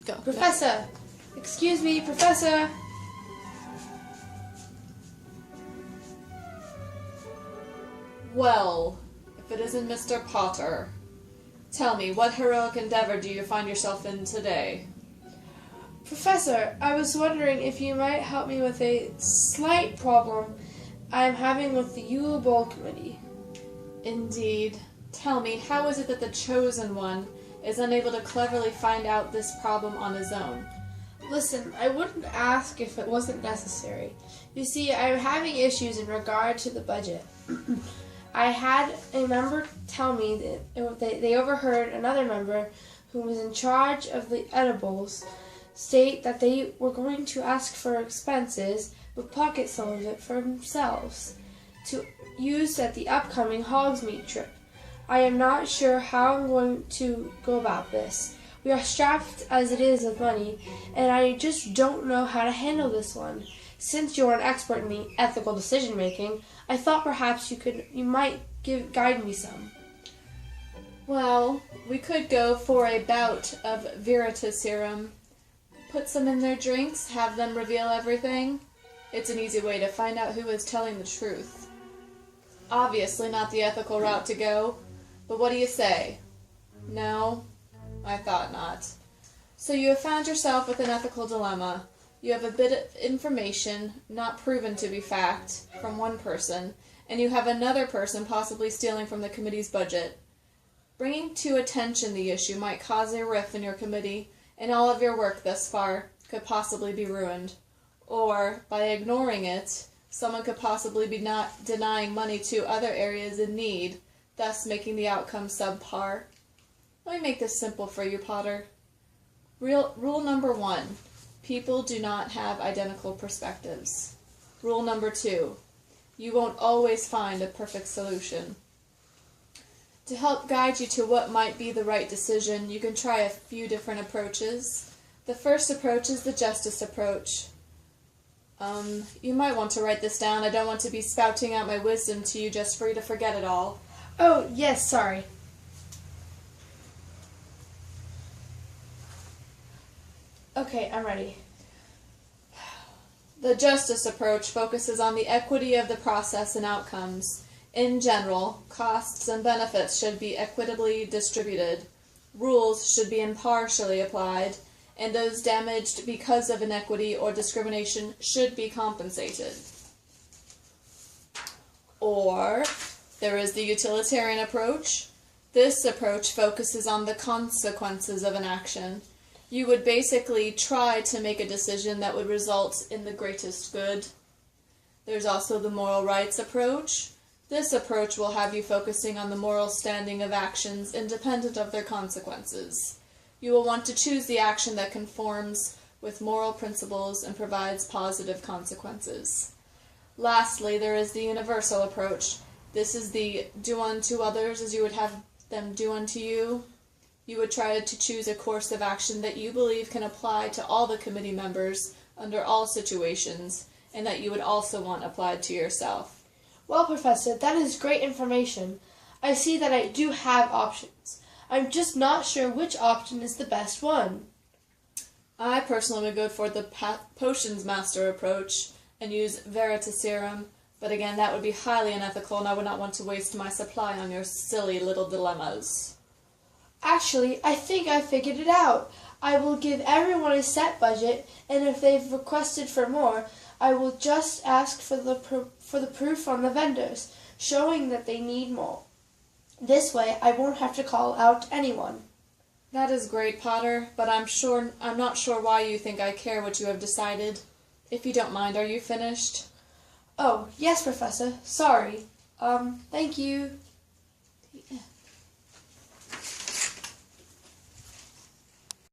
Go. Professor! Excuse me, Professor! Well, if it isn't Mr. Potter, tell me, what heroic endeavor do you find yourself in today? Professor, I was wondering if you might help me with a slight problem I'm having with the Yule Ball Committee. Indeed. Tell me, how is it that the Chosen One is unable to cleverly find out this problem on his own? Listen, I wouldn't ask if it wasn't necessary. You see, I'm having issues in regard to the budget. I had a member tell me that they overheard another member who was in charge of the edibles state that they were going to ask for expenses but pocket some of it for themselves to use at the upcoming Hogsmeade trip. I am not sure how I'm going to go about this. We are strapped as it is with money, and I just don't know how to handle this one. Since you're an expert in the ethical decision making, I thought perhaps you might guide me some. Well, we could go for a bout of Veritas serum. Put some in their drinks, have them reveal everything. It's an easy way to find out who is telling the truth. Obviously not the ethical route to go, but what do you say? No? I thought not. So you have found yourself with an ethical dilemma. You have a bit of information, not proven to be fact, from one person, and you have another person possibly stealing from the committee's budget. Bringing to attention the issue might cause a rift in your committee, and all of your work thus far could possibly be ruined. Or, by ignoring it, someone could possibly be not denying money to other areas in need, thus making the outcome subpar. Let me make this simple for you, Potter. Rule number 1. People do not have identical perspectives. Rule number 2. You won't always find a perfect solution. To help guide you to what might be the right decision, you can try a few different approaches. The first approach is the justice approach. You might want to write this down. I don't want to be spouting out my wisdom to you just for you to forget it all. Oh, yes, sorry. Okay, I'm ready. The justice approach focuses on the equity of the process and outcomes. In general, costs and benefits should be equitably distributed. Rules should be impartially applied, and those damaged because of inequity or discrimination should be compensated. Or, there is the utilitarian approach. This approach focuses on the consequences of an action. You would basically try to make a decision that would result in the greatest good. There's also the moral rights approach. This approach will have you focusing on the moral standing of actions independent of their consequences. You will want to choose the action that conforms with moral principles and provides positive consequences. Lastly, there is the universal approach. This is the do unto others as you would have them do unto you. You would try to choose a course of action that you believe can apply to all the committee members under all situations, and that you would also want applied to yourself. Well, Professor, that is great information. I see that I do have options. I'm just not sure which option is the best one. I personally would go for the potions master approach and use Veritas serum, but again, that would be highly unethical, and I would not want to waste my supply on your silly little dilemmas. Actually, I think I figured it out. I will give everyone a set budget, and if they've requested for more, I will just ask for the proof from the vendors, showing that they need more. This way, I won't have to call out anyone. That is great, Potter, but I'm not sure why you think I care what you have decided. If you don't mind, are you finished? Oh, yes, Professor. Sorry. Thank you.